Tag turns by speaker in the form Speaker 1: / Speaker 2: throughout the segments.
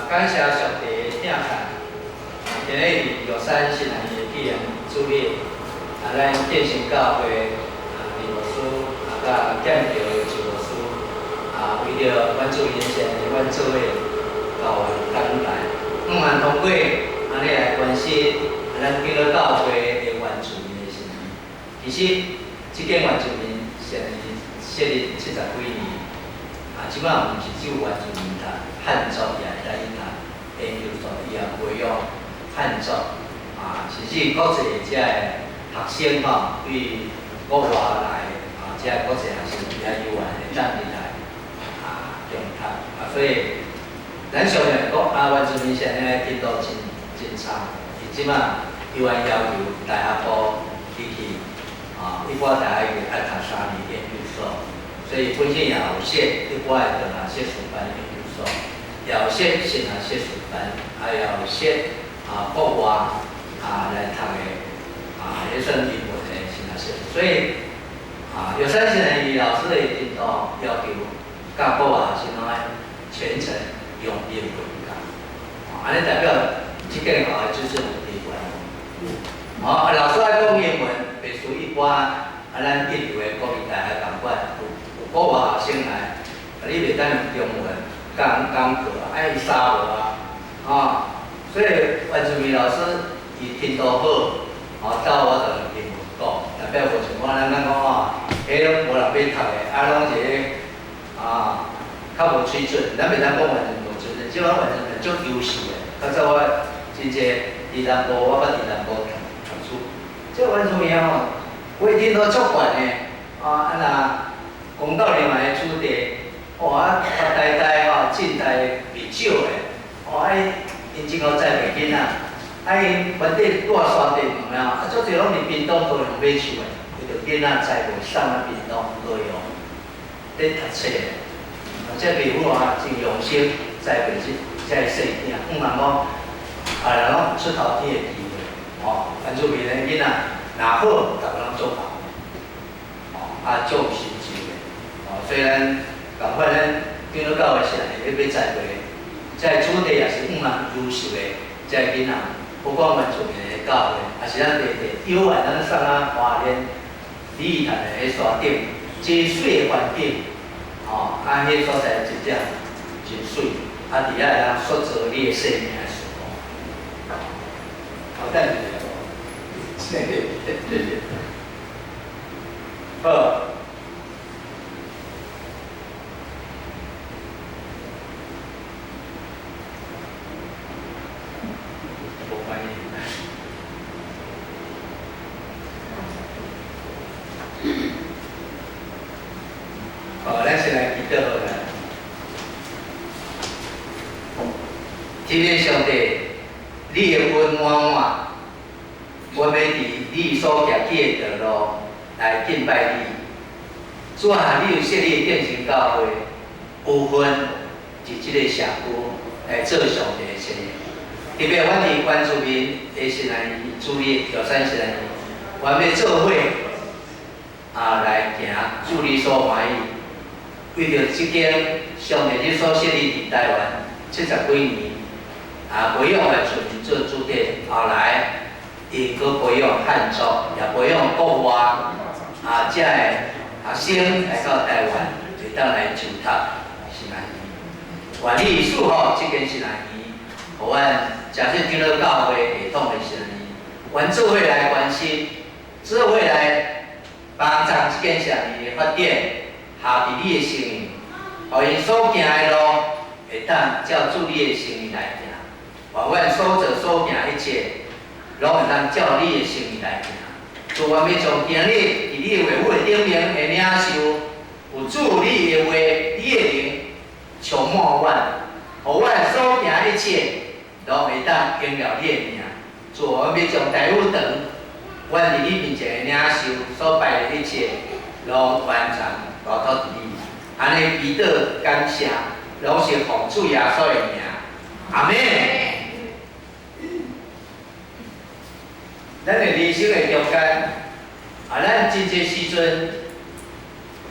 Speaker 1: 感谢上帝的疼爱，今日玉山新南的纪念主日，咱建成教会李牧师甲建桥的周牧师为着阮主面前的阮做伙教会感恩，通过安尼来关心咱基督教会的原住民的心。其实，即间原住民现设立70几年。即摆毋是只有原住民读，汉族也会当去读研究所，伊也培养汉族甚至国际的遮个学生对国外来遮个国际学生比较有缘会当入来中读所以咱上面讲原住民现在进度真差，伊即摆有缘要求大学部去一般大学要读3年研究所。所以本身也有设一般的硕士班研究所，也有设先硕士班，也有设国外来读的迄算英文的先硕士。所以有三些人伊老师的领导要求，甲国外学生全程用英文教，安尼代表即间学校就是有地位。老师爱讲英文，袂输一般咱一流的国民大学同款。国外学生来，你袂当用中文讲课，爱沙无所以原住民老师伊听到好，到我就用英文讲，代表无像咱讲迄无人要读的，拢是较无水准，咱袂当讲完全无水准，即摆完全足优秀的。较早我真济伫南部，我捌伫南部读书，即原住民我一听都足悬的，公道另外的主题，呆近代袂少的，因真好栽培囡仔，因原地住山地有影，足侪拢伫屏东高雄买厝的，为着囡仔栽培送啊屏东高雄，咧读册的，这父母真用心栽培这细囝，讲人拢出头天的机会，原住民的囡仔若好，逐个拢做好，足有成就的。虽然共款咱基督教的社会要栽培，这主题也是优秀的这囡仔，不管原住民的教会，也是咱地有缘咱送花莲礼仪坛的迄山顶，真水的环境，迄所在真正真水，伫遐会当塑造你的生命的时光。等一下，好。咱先来祈祷好了。今天上帝，你的恩满，我要伫你所行起的道路来敬拜你。主啊，你有设立建成教会，部分是即个社区来做上帝的生意。特别阮伫原住民的新南移主日，玉山新南移，阮要做伙来行，主你所欢喜。为着即间上帝你所设立伫台湾70几年，培养原住民做主体，后来伊阁培养汉族，也培养国外遮个学生来到台湾，会当来就读新南移。愿你祝福即间新南移，互阮诚信基督教会系统的新南移，阮做伙来关心，做伙来帮助即间新南移的发展。下伫你的生命，互因所行的路会当照主你的生命来行，互阮所做所行一切，拢会当照你的生命来行。主，阮要从今日伫你的话语顶面会领受，有主你的话，你的灵充满阮，互阮所行一切，拢会当荣耀你的名。主，阮要从大有堂，阮伫你面前的领受所拜的一切，拢完成。交托伫你，安尼祈祷感谢，拢是奉主耶稣的名，阿门。咱的人生的中间，咱真济时阵，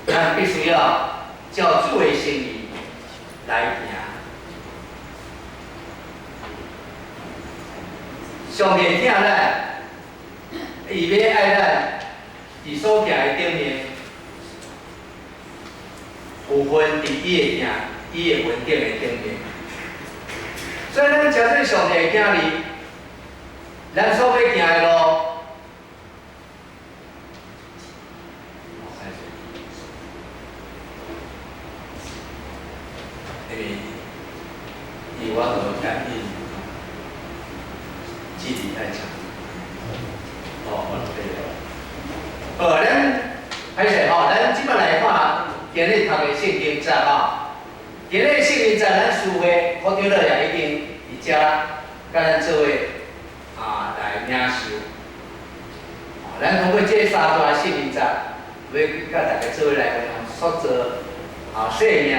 Speaker 1: 咱必须要照主的心意来行。上帝疼咱，伊要爱咱，伫所行的顶面，有分伫伊的行，伊的稳定的顶面。所以咱真做上帝的囝儿，咱所要行的路。 因为我都感应，距离太长。我对了。咱歹势吼，咱即摆来看今日读的圣经节吼。今日圣经节咱师傅科长乐也已经伫遮，甲咱做伙来领受。咱通过这三段圣经节，要甲大家做伙来塑造生命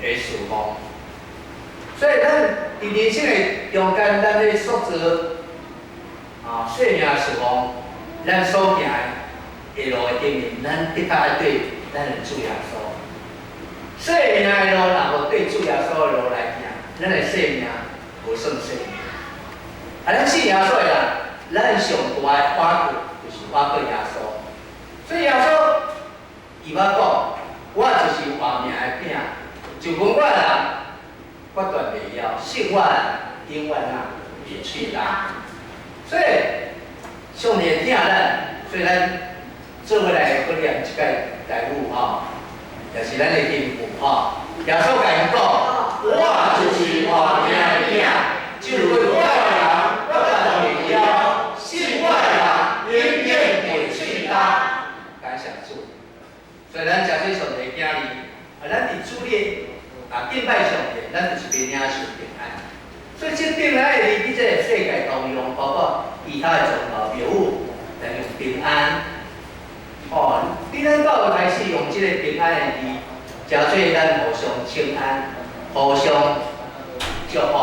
Speaker 1: 的事奉。 所以咱伫人生的中间，咱咧塑造生命的事奉，咱所行的路的顶面，咱的确爱对咱的主耶稣。生命的路若无对主耶稣的路来行，咱的生命无算生命。咱信耶稣的人，咱上大的瓦骨就是瓦过耶稣。所以耶稣伊捌讲，我就是活命的饼，就讲我人。 决断袂了，信我永远袂去啦。所以上帝疼咱，所以咱做伙来去念一个台语吼，也是咱的天父吼。耶稣甲因讲，我就是活命的饼，就为我人决断袂了，信我人永远袂去啦。感谢主。所以咱真做上帝囝儿，咱伫主里。 敬拜上帝，咱就是要领受平安。所以这平安的字，伫这个世界当中，包括其他的宗教庙宇，来用平安。伫咱教会开始用这个平安的字，真做咱互相请安，互相祝福。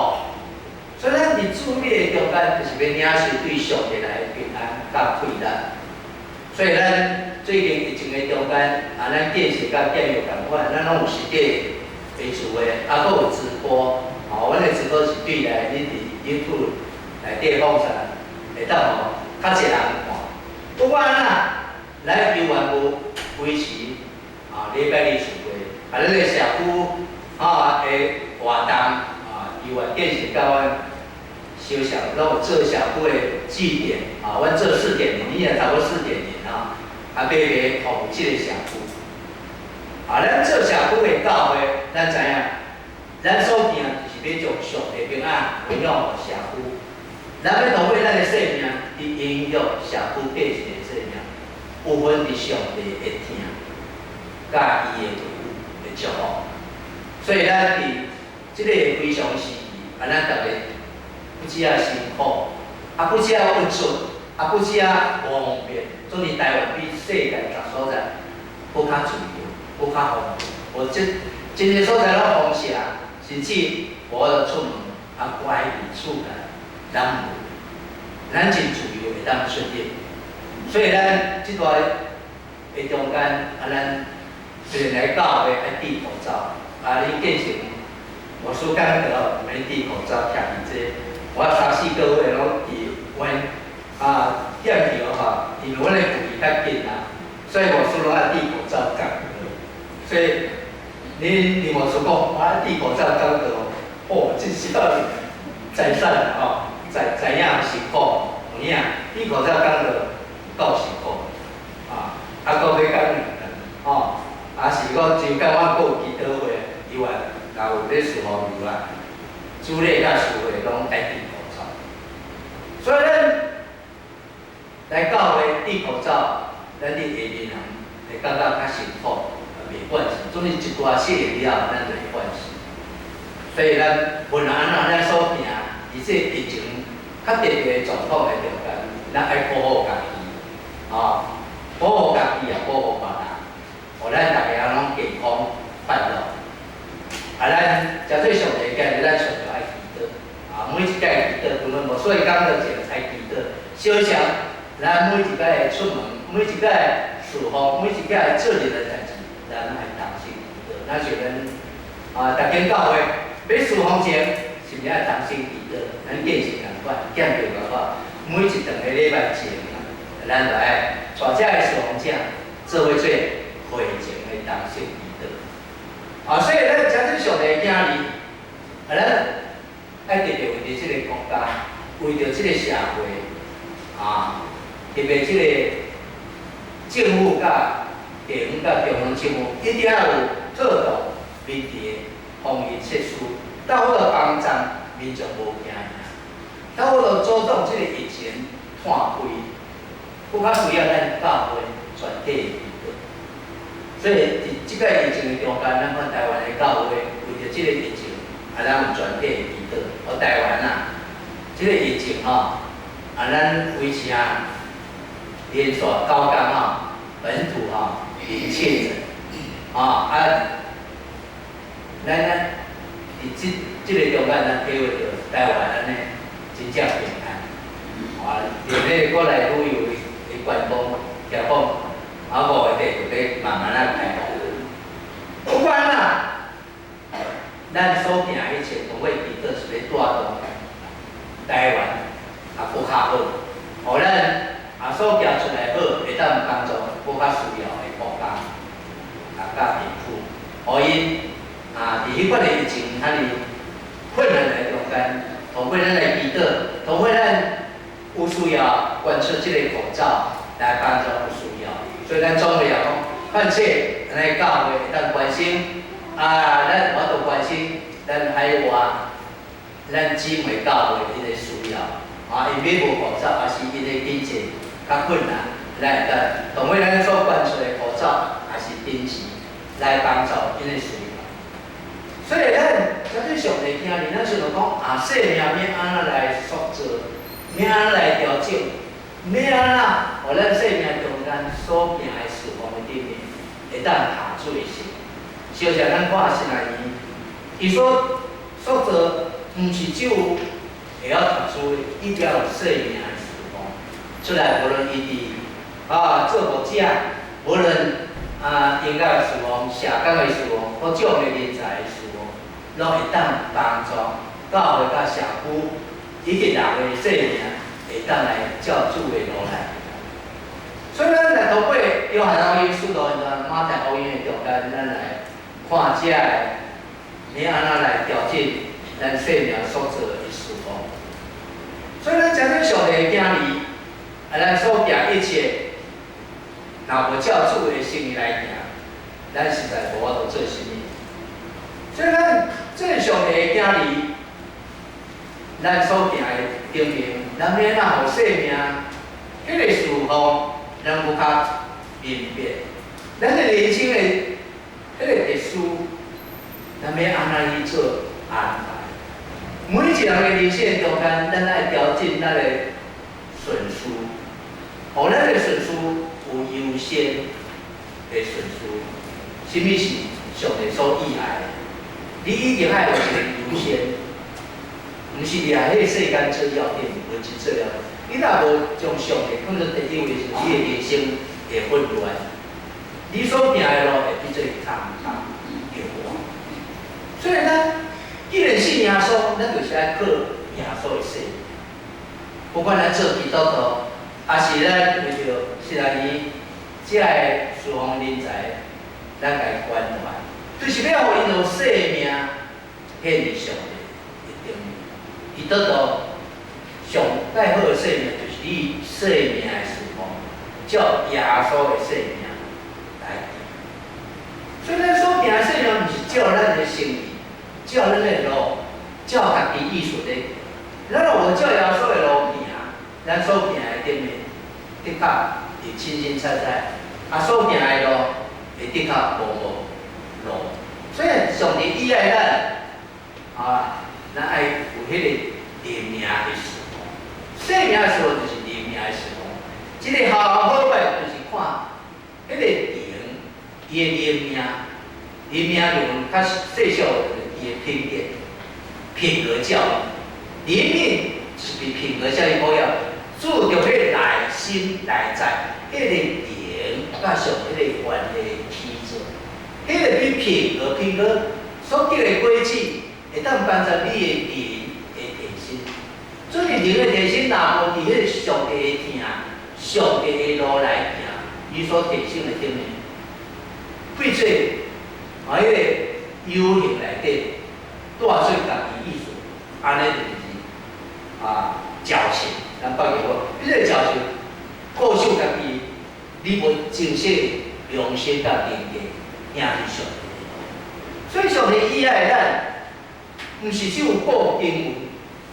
Speaker 1: 所以咱伫主里的中间，就是要领受对上帝来的平安甲快乐。所以咱最近疫情的中间，咱电视甲电视共款，咱拢有实体。 为主的，还佫有直播，阮的直播是对来恁伫 YouTube 内底放出来，会当较侪人看。不管咱来游园部维持礼拜日聚会，咱的社区的活动游园电视甲阮小社，拢有做社区的据点阮做4.0，你也差不多4.0要来服务即个社区。 咱做社区的教会，咱知影，咱所行就是要将上帝平安分享互社区。咱要透过咱的生命，去影响社区百姓的生命，有份伫上帝的听，甲伊的的祝福。所以咱伫即个非常时期，咱逐个不只啊辛苦，不只啊运输，不只啊无方便，总是台湾比世界各所在更较自由。 不较方便，我真个所在拢封城，甚至无得出门，乖伫厝内，咱真自由会当出入。所以咱即段的中间，咱虽然来教会爱戴口罩，你变成我所讲的免戴口罩徛伫这，我3、4个月拢伫阮店里因为阮的距离较近所以我说拢爱戴口罩讲。 所以，你无说讲，我戴口罩讲到，真是在善啦知影辛苦，有影戴口罩讲到够辛苦，佫要讲是我就讲我过祈祷会以外，也有咧事奉以外，主礼甲事会拢爱戴口罩。所以咱来教会戴口罩，咱伫下面人会感觉较辛苦。 袂惯势，总是一寡适应了，咱就会惯势。所以咱无论安怎，咱所行，而且疫情较特别的状况的中间，咱爱保护家己，保护家己也保护别人，互咱大家拢健康快乐。咱真做上帝囝，咱上着爱祈祷，每一届祈祷，无论无所以讲着一个爱祈祷，小想咱每一届出门，每一届事奉，每一届做任何代志。 咱爱当心，咱是咱大间教会要事奉前，是是毋是爱当心祈祷？咱见识共款，见着共款，每一段个礼拜前，咱就爱带遮个侍奉者做伙做会前的当心祈祷。所以咱真正上帝囝儿，咱爱特别为着即个国家，为着即个社会，特别即个政府甲地方甲中央政府，一定要有特度密切防疫措施，到好帮助民众无惊吓，到好阻挡即个疫情摊开，更较需要咱教会全体的祈祷。所以伫即个疫情的中间，咱看台湾的教会为着即个疫情，咱有全体的祈祷。台湾即个疫情咱维持连续9天本土零确诊，咱伫即个中间，咱体会到台湾安尼真正平安。连国内旅游的观光业方，5个月就要慢慢开放。不管咱所行一切，通过祈祷是要带动台湾国较好，互咱所行出来好，会当帮助国较需要的国家甲贫富，互因伫迄款的疫情困难的中间，通过咱来祈祷，通过咱有需要捐出即个口罩来帮助有需要。所以咱总会讲，盼切咱的教会会当关心咱我都关心咱海外咱姊妹教会伊个需要因买无口罩，也是因个经济较困难，咱会当通过咱所捐出的口罩，也是定期来帮助因个需要。所以咱真正上帝听哩，咱想着讲生命要安怎来塑造，要安怎来调整，要安怎互咱生命中间所行的事奉的顶面会当下做成。小像咱看新来伊所造，毋是只有会晓读书的，伊定有生命的事奉出来，无论伊伫做木匠，无论音乐的事奉、社工的事奉、各种的人才的事奉，拢会当帮助教会甲社区以及人的生命会当来照主的路来。所以咱来透过约翰福音、使徒行传、马太福音的中间，咱来看遮个要安怎来调整咱生命所做的事奉。所以咱真正上帝的囝儿，咱所行一切，若无照主的心意来行，咱实在无法度做甚物。所以咱做上帝的囝儿，咱所行的顶面，咱要哪互生命迄个事奉，咱更较明白。咱的人生的迄个特殊，咱要安怎去做安排？每一个人的人生中间，咱爱调整咱的顺序，互咱的顺序有优先的顺序。什么是上帝所喜爱的？你一定爱有一个优先，毋是掠迄个世间做要紧，无是做了。你若无将上帝放做第一位时，你的人生会混乱。你所行的路会变做空有我。所以既然信耶稣，咱就是爱靠耶稣的生命。不管咱做基督徒，还是咱为着新来年这个侍奉人才，咱家关怀，就是要互因有生命献给上帝的顶面。基督徒上最好的生命，就是你生命的侍奉，照耶稣的生命来。所以咱所行的生命，毋是照咱的心意。照咱的路，照家己意思的，咱若无照耶稣的路行，咱所行的顶面，的确会清清彩彩，所行的路会的确无路。所以上帝喜爱咱，咱爱有迄个灵命的事奉，生命的事奉就是灵命的事奉。即个好歹就是看迄个灵，伊的灵命，灵命用较细小的。品点、品格教育，灵命是比品格教育高要注重迄个内心内在，迄个灵甲上迄个原的体质，迄个比品格所结的果子，迄会当帮助你的灵的提升。所以灵的提升，若无伫迄个上帝的听、上帝的路来行，伊所提升的顶面，变做迄个有形内底带出家己意思，安尼就是矫情，咱北叫我，你个矫情，固守家己，你无正式良心甲灵界行伫上帝的路。所以上帝依赖咱，毋是只有报经文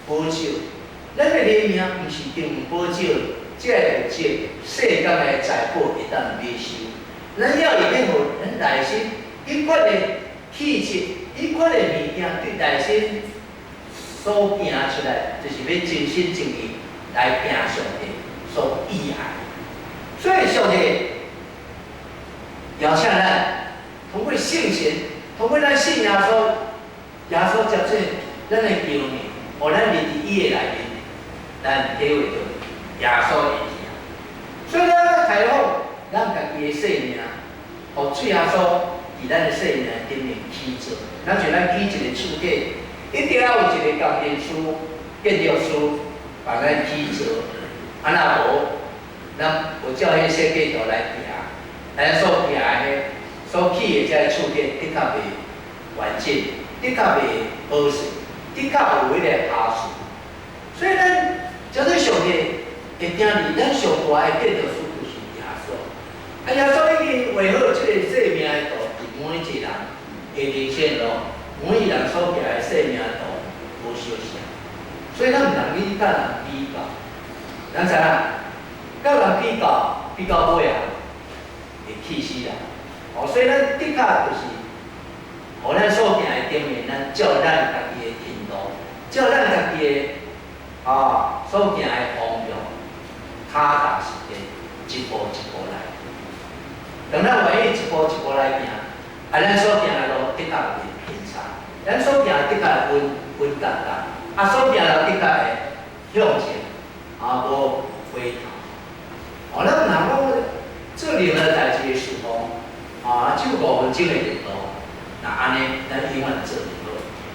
Speaker 1: 保守，咱的人命毋是经文保守，才会有这世间的财宝会当买收。咱要里面互咱内心迄款的气质，迄款的物件对内心所行出来，就是要真心真意来行上帝所意爱。所以上帝邀请咱通过圣贤，通过咱信耶稣，耶稣接受咱的救命，互咱入伫伊的内面，咱体会到耶稣的疼。所以咱开放咱家己的生命，互主耶稣伫咱的生命顶面起作。咱像咱起一个厝体，一定要有一个工程师、建筑师帮咱起作。啊若无，咱有照迄设计图来行，咱所行的、所起的这厝体，的确袂完整，的确袂好势，的确有迄个瑕疵。所以咱叫做上帝会听你，咱上大的建筑师就是耶稣。耶稣已經畫好這個生命的圖，是每一個人的人生路，每一個人所行的生命的圖無相像。所以咱毋通去甲人比較，咱知影，甲人比較，比到尾啊，會氣死人。所以咱的確就是，互咱所行的頂面，咱照咱家己的程度，照咱家己的所行的方向，踏踏實地，一步一步來。当咱愿意一步一步来行，咱所行的路的确会偏差，咱所行的确会稳当当，所行的的确会向前，无回头。咱若讲做任何代志的时候，只有5分钟的程度，那安尼咱永远做唔好。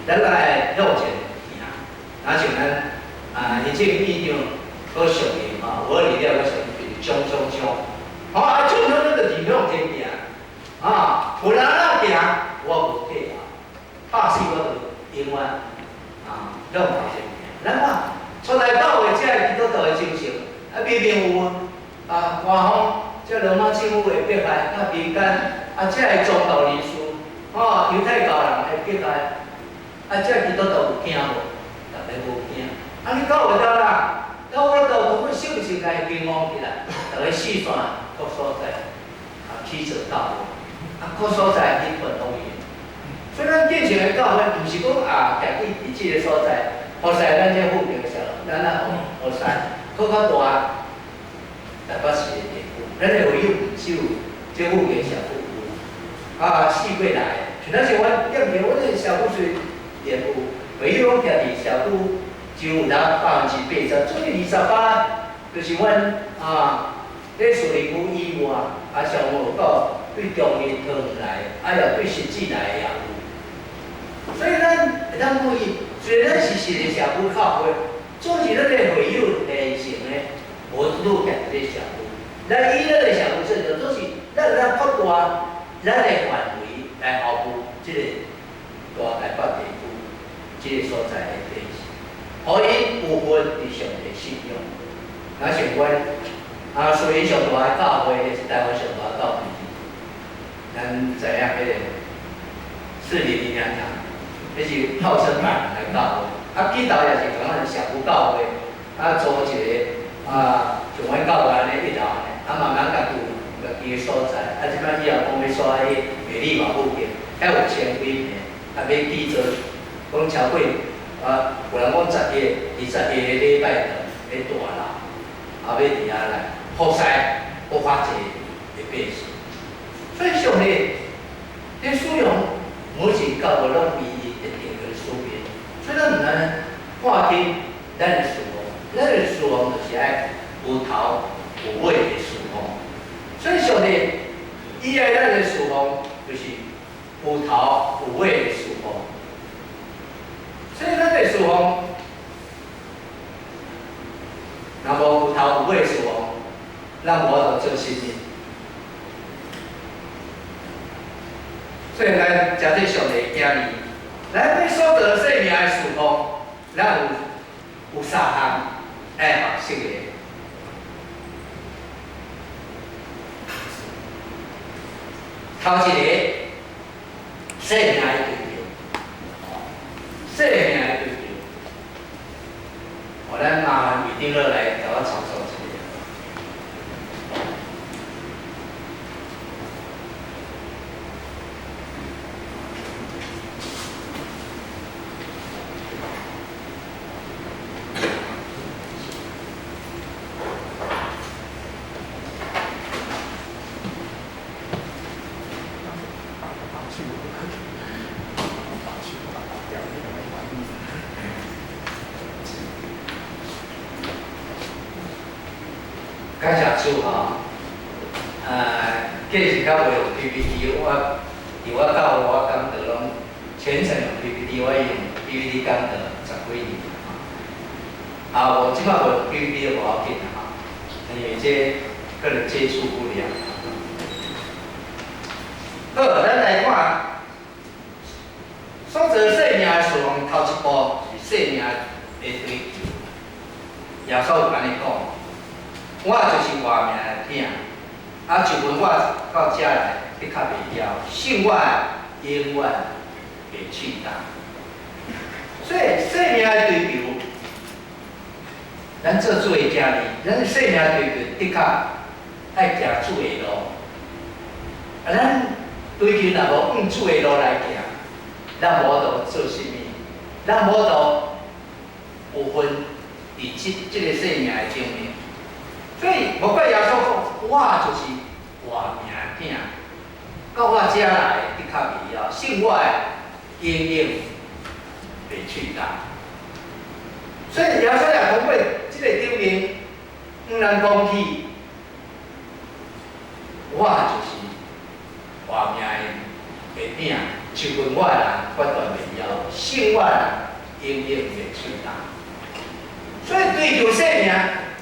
Speaker 1: 咱来向前行，像咱行政院长好上映我离了个上映种。种咱就是向前行，有人哪行，我无退后，拍死我就永远向头前行。咱看出来到位，这基督徒的精神，明明有官方，这罗马政府的迫害，民间这个宗教人士，犹太教人的迫害，这基督徒有惊无？逐个无惊。你到位到啦，到我到通过圣经来平衡起来，逐个四散各所在。起做教会，各所在去分拢伊。所以咱建成的教会，毋是讲徛伫即个所在，好使咱这附近小，咱好使，搁较大台北市的地区，咱的会友毋只有这附近小区有，四过来，像咱像阮踮伫阮的小区虽也有，会友拢徛伫小区，只有80%，做28%，就是阮咧树林区以外，上无到对中日桃园来，也对实际来的也有。所以咱会当讲伊，虽然咱是一个社区靠会，总是咱的会友连成的，无愈徛伫社区。咱以咱的社区制度，总是咱扩大咱的范围来服务即个大台北地区即个所在的地区，互伊有份伫上帝信仰。像阮。所以上大的教会是台湾上大的教会，咱知影迄个402年堂，迄是号称万人的教会。起头也是讲咱社区教会，组一个像阮教会安尼1楼安尼，慢慢家己的所在。即摆以后讲要刷迄美丽华附近，遐有1000几平，要起做，讲超过有人讲10个、20个礼拜堂要大楼，要伫遐来。好使不发财的百姓，所以上帝咧使用每一教会拢以特定的使命，所以咱毋能看轻咱的侍奉，咱的侍奉就是爱有头有尾的侍奉。所以上帝依赖咱的侍奉，就是有头有尾的侍奉。所以咱对侍奉，若无有头有尾侍奉，咱无法度做生意。所以咱真正上帝惊伊，咱要所做生命的侍奉，咱有三项爱学习的。头一个，生命的追求，生命的追求。咱麻烦魏定乐来甲我操作一下。感谢主哈，计是较袂用 PPT， 我到我讲堂拢全程用 PPT， 我用 PPT 讲堂10几年啊，我即摆无用 PPT 就无要紧哈，因为这可能接触不良。好，咱来看，所做生命的侍奉头一步是生命的追求。耶稣有安尼讲。我就是活命的饼，一问我到遮来，的确袂晓，信我永远袂去当。所以生命的追求，咱做主的家己，咱生命的追求的确爱行主的路。咱追求若无按主的路来行，咱无法度做甚物，咱无法度有份伫即个生命的顶面。所以，无怪耶稣讲，我就是活命饼，到我遮来的确袂晓，信我的永远袂去当。所以耶稣也通过即个顶面，咱讲起，我就是活命的饼，就问我的人决断袂晓，信我的人永远袂去当。所以追求生命，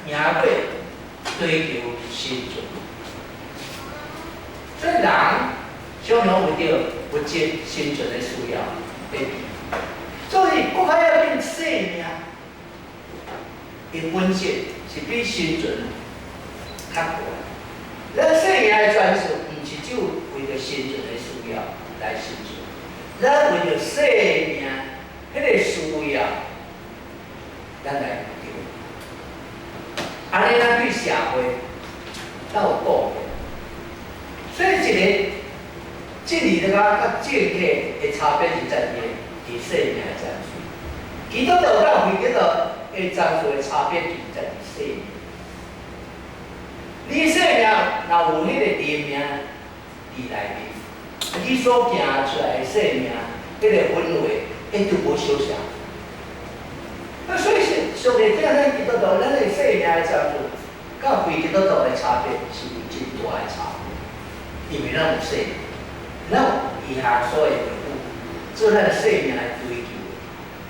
Speaker 1: 赢过。追求生存，所以人常常为着物质生存的需要在比，所以国家要变生命的本质是比生存较悬。咱生命的传承，毋是只有为着生存的需要来生存，咱为着生命迄个需要，咱来。安尼咱对社会才有贡献。所以即个甲政客的差别是在于伊生命的战术。基督徒甲非基督徒的战术的差别就是在于生命。你生命若有迄个灵命伫内面，你所行出来的生命，迄个氛围，伊就无相像。所以上帝叫咱基督徒，咱的生命的战术，甲非基督徒的差别是有真大的差别。因为咱有生命，咱有以下所有的物，做咱生命来追求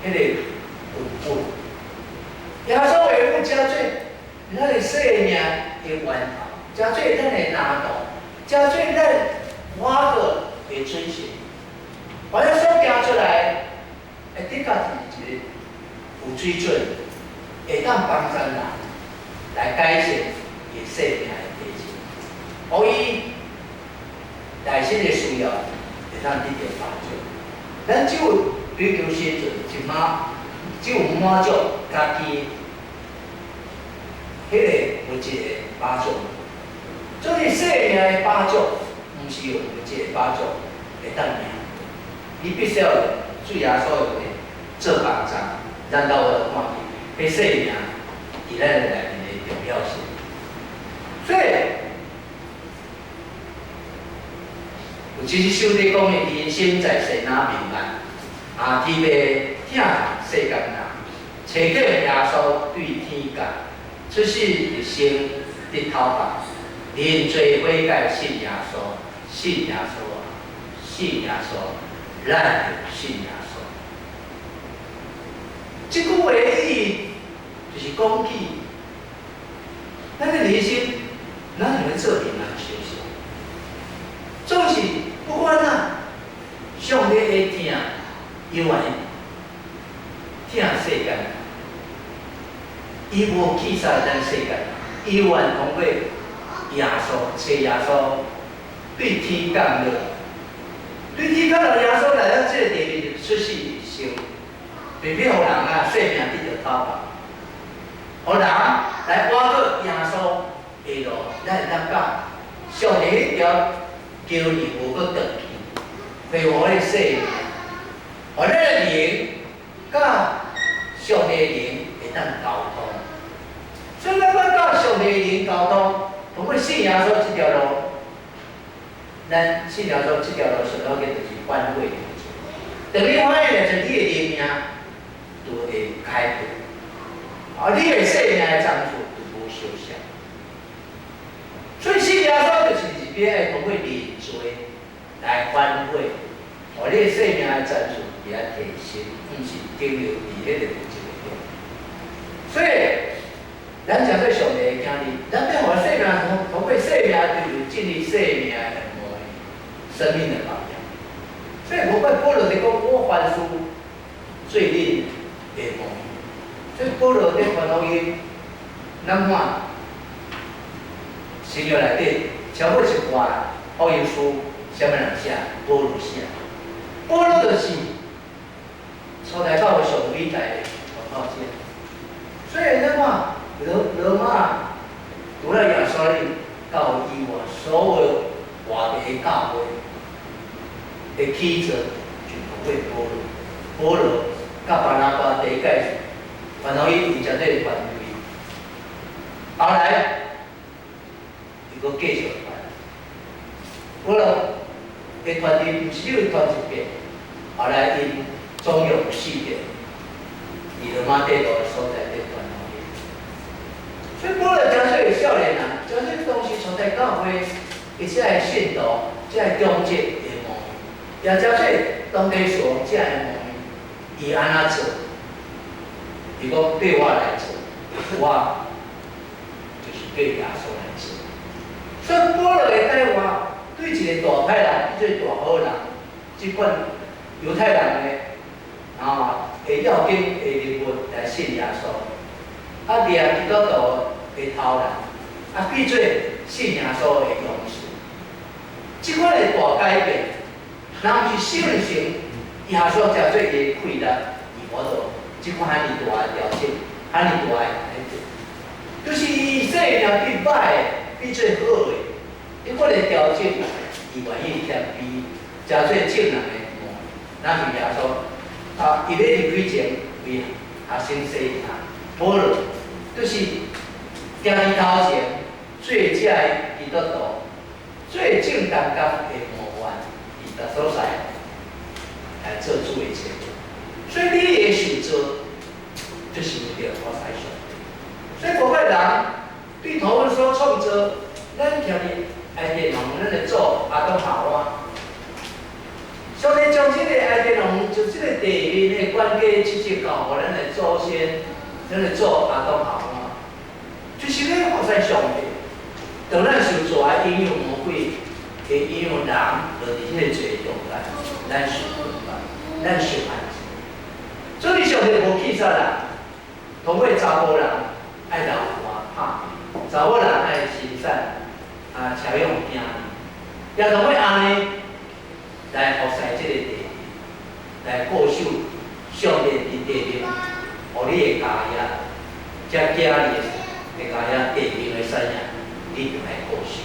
Speaker 1: 的，迄个根本。耶稣的物加做咱的生命的源头，加做咱的拿道，加做咱活个的遵循。把咱所行出来，的确是一个有水准，会当帮助人来改善伊生命的体质，互伊内心的需要会当得到帮助。咱只有追求生存，只有满足家己迄个物质的帮助。所以生命的帮助，毋是用物质的帮助会当赢。你必须要对耶稣的做帮助。咱到我看见，迄生命伫咱内面的重要性。所以，有一首伫讲的人生在世哪明白，天袂疼世间人，找见耶稣对天讲，出世一生日头白，人做伙解信耶稣，信耶稣，信耶稣，咱就信耶稣。即句话的意义就是讲起，咱的人生哪能会做人人相像？总是不管啊，上帝会疼，伊愿疼世间，伊无弃杀咱世间，伊愿通过耶稣，找耶稣对天降落，对天降落耶稣来到这个地面出世成，并且互人啊生命得到讨伐，互人来挖到耶稣的路，咱会当讲，上帝迄条桥伊无搁断去，恢复我的生命，互咱的灵甲上帝的灵会当交通。所以咱要甲上帝的灵交通，通过信耶稣这条路，咱信耶稣这条路上头嘅就是反悔。等你反悔了，就你的灵命就会开阔，你的生命的长处就无相像。所以信耶稣就是一边会通过认罪来反悔，你的生命的长处会来提升，毋是停留伫迄个一个点。所以，咱讲做上帝的经历，咱要互生命通过生命就是建立生命的模样，生命的榜样。所以无怪保罗在讲，我凡事最令的模样。所以保罗在传福音，咱看新约内底超过一半福音书，啥物人写？保罗写。保罗就是初代教会上伟大的传道者。所以咱看罗马除了耶稣哩教以外，所有外地的教会的起者就通过保罗。保罗甲巴拿巴第一届传福音，伊才对传福音。后来伊阁继续传。保罗的传递毋是只有传一遍，后来因总有4遍，伫罗马帝国的所在地传福音。所以保罗真侪少年人，真侪当时初代教会，伊只个信徒，只个忠贞的模样，也真侪当地所只个模样，伊安怎做？伊讲对我来做，我就是对耶稣来做。所以保罗的对话，对一个大歹人，一个大好人，即款犹太人的会要紧的人物来信耶稣，掠基督徒的头人，变做信耶稣的勇士。即款的大改变，人毋是信成耶稣才做伊的气力，伊无做即款遐尼大的调整，遐尼大的改变，就是伊生命变歹的，变做好的，即款的调整，伊愿意谦卑，才做正人的模。咱是耶稣。伊要离开前为学生洗下，保罗就是行伊头前最正的基督徒，最正当的模范，伊逐所在来做主的前途。所以你的受造就是为着靠在上帝。所以各位人对头文所创造，咱徛伫爱电农，咱的祖阿当夏娃。上帝将这个爱电农，就这个地面的关键直接交予咱的祖先，咱的祖阿当夏娃，就是要靠在上帝。当咱受造的引诱魔鬼，会引诱人落伫迄个罪中间，咱受捆绑，咱受限制。所以上帝无气杀人，通过查某人爱流汗拍拼，查某人爱生产，采用惊你，也通过安尼。来服侍这个地，来固守上帝伫地面，互你的家业，才家里的家业地面的产业，你就来固守。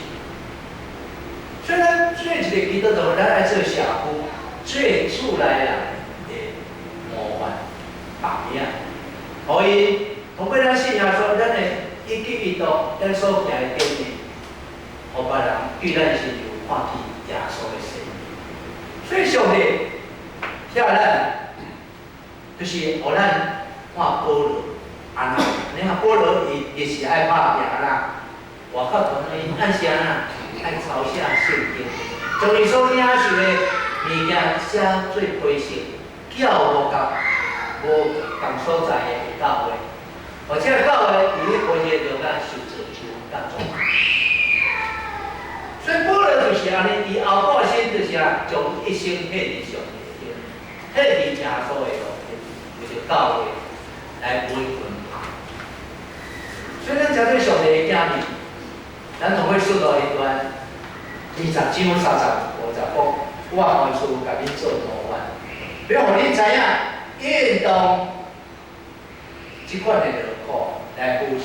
Speaker 1: 所以咱做一个基督徒，咱爱做社夫，做厝内人的模范榜样，可以通过咱信仰说，咱的一举一动，咱所行的经历，互别人对咱是有看起耶稣的生命。所以上帝遐咱，就是互咱看保罗安怎？你看保罗伊是爱拍拼啦，外口同伊按啥啦？爱抄写圣经，将伊所领受的物件写做批示，叫无够，无同所在的教会，而且教会伫咧培育着咱受造主当中。所以保罗就是安尼，伊后半生就是啊，将一生献伫上帝，献伫耶稣的路，就是教会来维护。所以咱针对上帝的教义，咱同会说到一段20章30、50讲，我凡事甲恁做模范，要互恁知影，运动即款的劳苦来扶持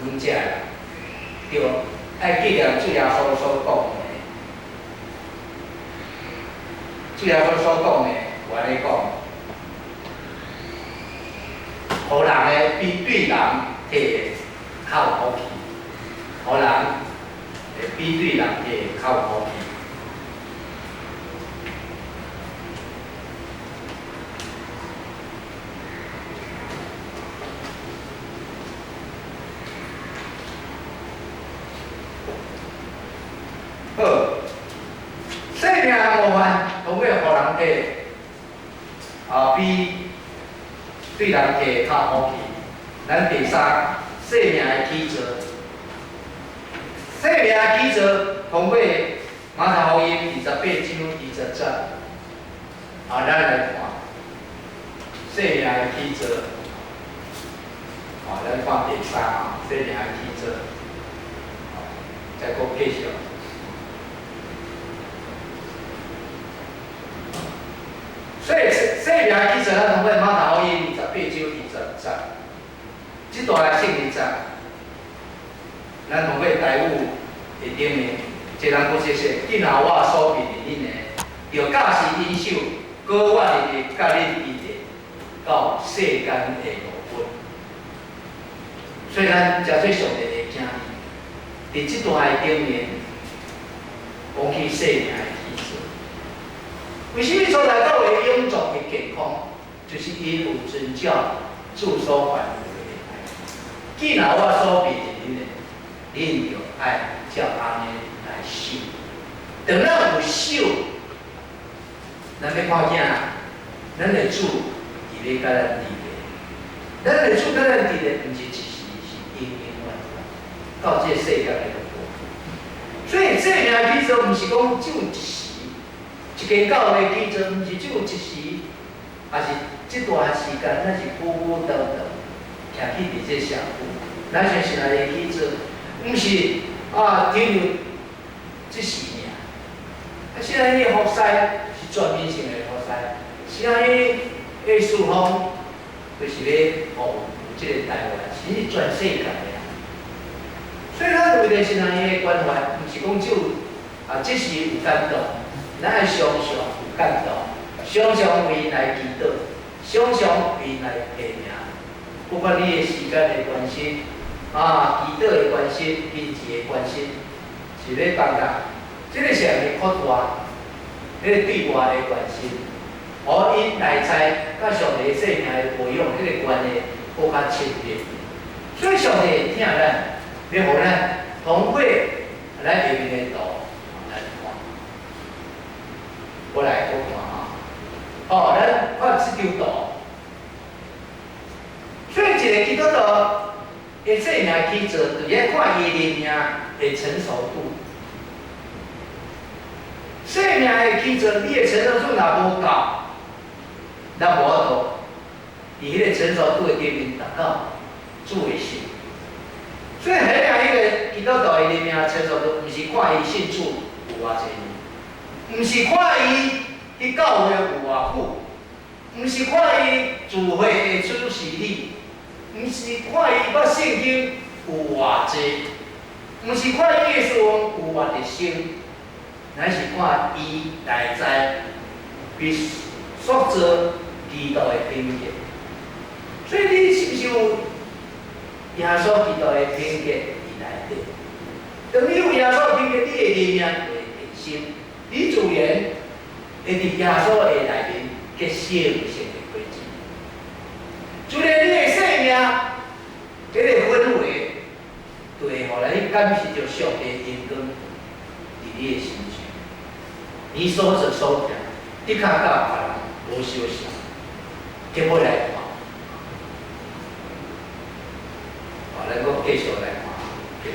Speaker 1: 阮遮人，对，爱记念主耶稣所讲的。主耶稣所讲的，我咧讲，互人的比对人摕较有福气，互人会比对人摕较有福气。好，生命模范同会互人摕比对人摕较好去。咱第三，生命的基础。生命的基础同会马太福音28章20节。咱来看生命的基础。咱看第三生命的基础。再搁继续。所以生命的基础，咱同会马太福音28章20节。这段圣经节，咱同会台语会顶面，一人搁说说，今后我所命令恁的，着教是因手，高我日甲恁一直到世间的末尾。所以咱真做上帝的囝儿，伫这段的顶面，讲起生命的基础。为什么所在教会永续的健康，就是因有遵照主所吩咐。既然我所命令恁的，恁就爱照安尼来守。当咱有守，咱要看囝，咱的主伫咧甲咱伫咧，咱的主甲咱伫咧，毋是一时，是永永远远，到这世界的过。所以生命的基础，毋是讲只有一时，一间教会基础，毋是只有一时，也是这段时间，咱是久久长长。徛起伫这社会，咱像是来的基础，毋是停留即时尔。现在迄个福师是全面性的福师，现在迄事方就是咧服务即个台湾，是全世界的。所以咱为着是咱迄个关怀，毋是讲只有即时有感动，咱爱常常有感动，常常为因来祈祷，常常为因来提名。不管你的时间的关系，祈祷的关系，经济的关系，是咧帮助这个社会扩大，迄个对外的关系，互因内在甲上帝生命的培养，迄个关系更较亲密。所以上帝听咱，要互咱通过咱下面的道来看。我来看咱看这条道。所以一个基督徒，伊生命基础，就要看伊的命的成熟度。生命的基础，你的成熟度若无够，咱无法度伫迄个成熟度的顶面达到主的心。所以衡量迄个基督徒伊的命成熟度，毋是看伊信主有偌济年，毋是看伊伫教会有偌久，毋是看伊聚会的主持礼。毋是看伊捌圣经有偌济，毋是看耶稣有偌热心，乃是看伊内在被塑造基督的品格。所以你是毋是有耶稣基督的品格伫内底？当你有耶稣品格，你的灵命会更新，你自然会伫耶稣的内面结生性的果子。就连你的生命，这个氛围，就会互咱去感受到上帝的恩光伫你的心上。你所做所行，的确甲别人无相像。结尾来看，咱讲继续来看结尾。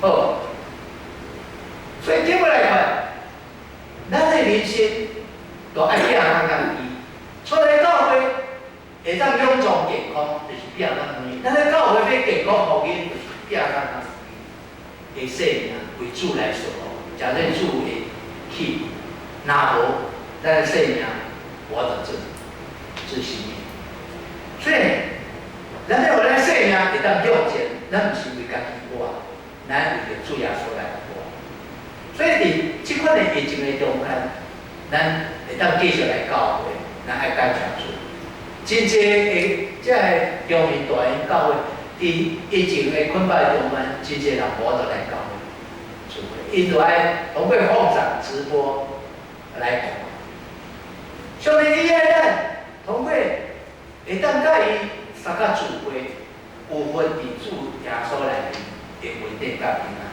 Speaker 1: 好，所以结尾来看，咱的人生都爱拼看看伊，出来教会会当永壮健康，就是拼看看伊。咱咧教会要健康福音，就是拼看看伊。的生命为主来说，假设主会去，若无咱的生命活得自性命。所以，咱要咱生命会当向前，咱毋是为家己活，咱为着主耶稣来活。所以伫即款的疫情的中间，咱会当继续来教会，咱爱感谢主。真济的即个中年大英教会。伫疫情的困败中间，真侪人无得来教会，因就爱通过网上直播来讲。上帝伊爱咱通过会当甲伊三甲聚会，有份伫主耶稣内面的稳定甲平安。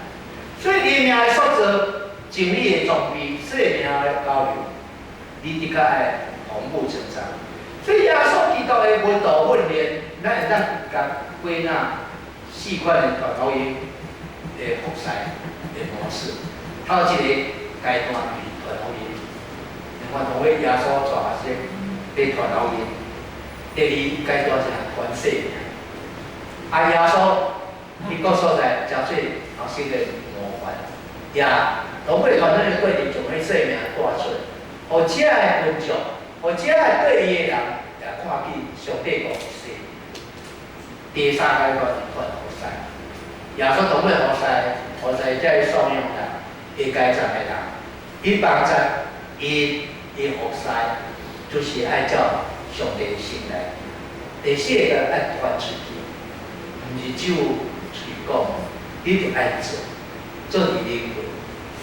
Speaker 1: 所以生命的塑造、经历的装备、生命的交流，你的确爱同步成长。所以耶稣基督的温度训练，咱会当甲归纳4款的传福音的服侍的模式。头一个阶段是传福音，我同为耶稣带学生来传福音。第二阶段是传生命。耶稣伫各所在真做后生的模范，也通过传福音的过程，将迄生命带出，互遮的群众，互遮的对伊的人，也看见上帝国的生命。第三阶段是传福音，耶稣通过福音才会爽用人，会改造的人，伊帮助因福音，就是爱照上帝的心来。第四个爱传出去，毋是只有嘴讲，你着爱做，做伫灵魂，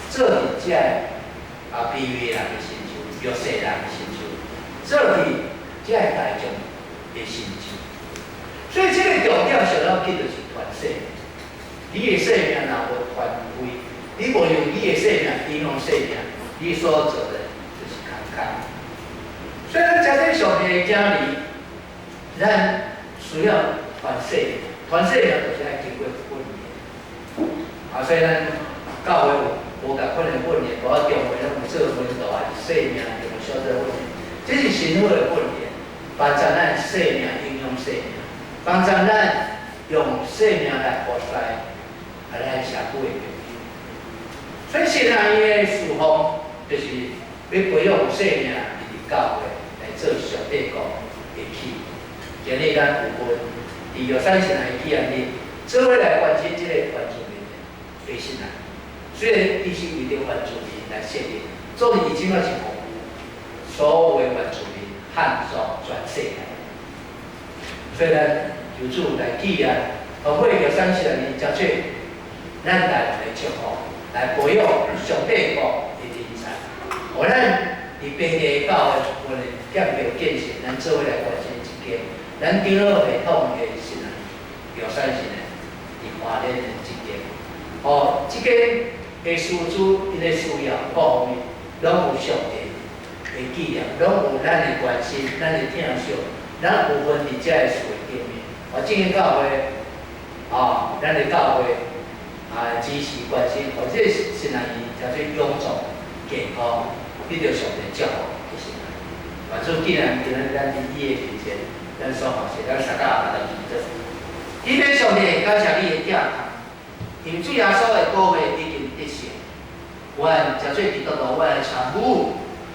Speaker 1: 做伫遮个卑微人的心处，弱势人的心处，做伫遮个大众的心处。所以这个重点上要紧就是传生命。你的生命若无传开，你无用你的生命影响生命，你所做的就是坎坷。所以咱真正上帝的子女，咱需要传生命，传生命就是爱经过训练。所以咱教会无共款的训练，包括中会拢有做温度啊、生命啊，有小做训练，这是神话的训练，帮助咱生命影响生命。帮助咱用生命来活塞，来社会的平衡。所以现在伊的事奉就是要培养生命伫教会来做上帝国的起。今日咱有份伫玉山神来纪念日，做伙来关心这个原住民的心啊。虽然伊是为着原住民来设立，总是伊即摆是服务所有的原住民汉族全世界。所以咱求主来纪念，通过玉山神来真做咱台湾的祝福，来培养上帝国的人才。互咱伫本地教会，我们建构建设，咱做伙来完成一个咱长老系统的神啊，玉山神的伫花莲的一间。即间的师主因的需要各方面，拢有上帝的纪念，拢有咱的关心，咱的疼惜。咱有份伫遮个事会顶面，正经教会，咱的教会支持关心，或者是让伊叫做永壮健康，得到上帝照顾的心。反正既然咱伫伊的面前，咱所学习，咱大家来记做。今天上帝感谢你的教堂，因为主耶稣的保护已经得胜，阮真做基督徒，阮的参与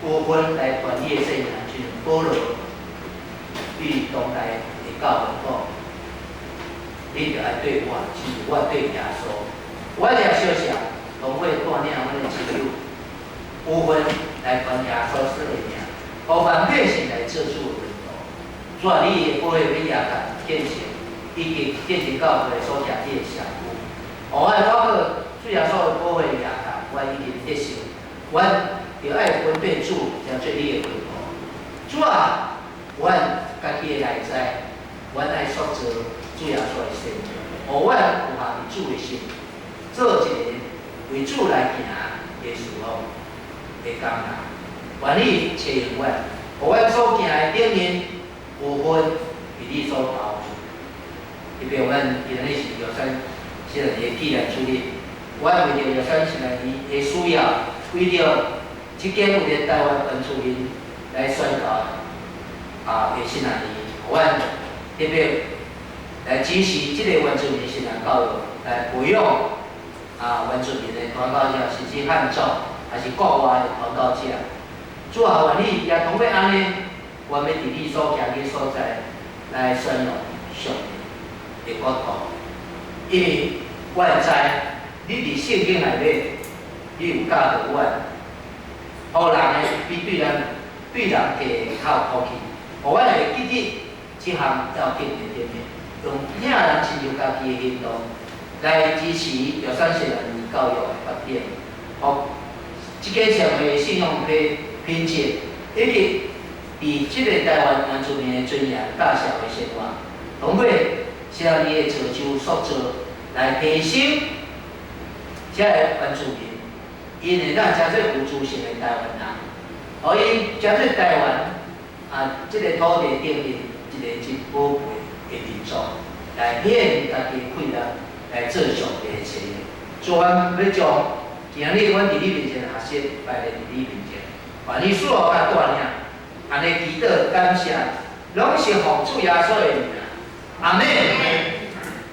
Speaker 1: 有份来传你的圣言，就是保罗。对当代的教会讲，你着爱对我，亲如我对耶稣。我也小小通过锻炼阮的肌肉，有份来传耶稣说的名，互万百姓来做主的门徒。主啊，你的保佑你也甲建成，以及建成教会所行你的项目。我包括主耶稣的保佑也甲，我已经得胜。我着爱分辨主，才做你的门徒。主啊，阮家己的内在，阮爱塑造主耶稣的生命，互阮有合于主的心，做一个为主来行的事奉的工人。愿意找用阮，互阮所行的顶面有份为你所投注。特别阮因为是药山新人的纪念主任，阮为着药山新人的需要，为着即间有咧台湾原住民来宣告的新人互阮特别来支持即个原住民新人教育，来培养原住民的传教者，甚至汉族还是国外的传教者。主要原理也同要安尼，我们伫你所行的所在来宣扬上帝的国度，因为我会知你伫圣经内底，你有教导阮，互人的比对人较有福气，互阮会记得即项要紧的点面，用领人亲像家己的行动来支持药山新人教育的发展，互即个社会的信用品质，以及伫即个台湾原住民的尊严、甲社会生活，通过社会的造就塑造来提升遮个原住民，因会当真做有自信的台湾人，互因真做台湾即个土地顶面一个真宝贝的民族，来显家己的气力，来做上帝的事业。所以，阮要将今日阮伫你面前学习摆在你面前。愿你所有较大领，安尼祈祷感谢，拢是奉主耶稣的名，阿门。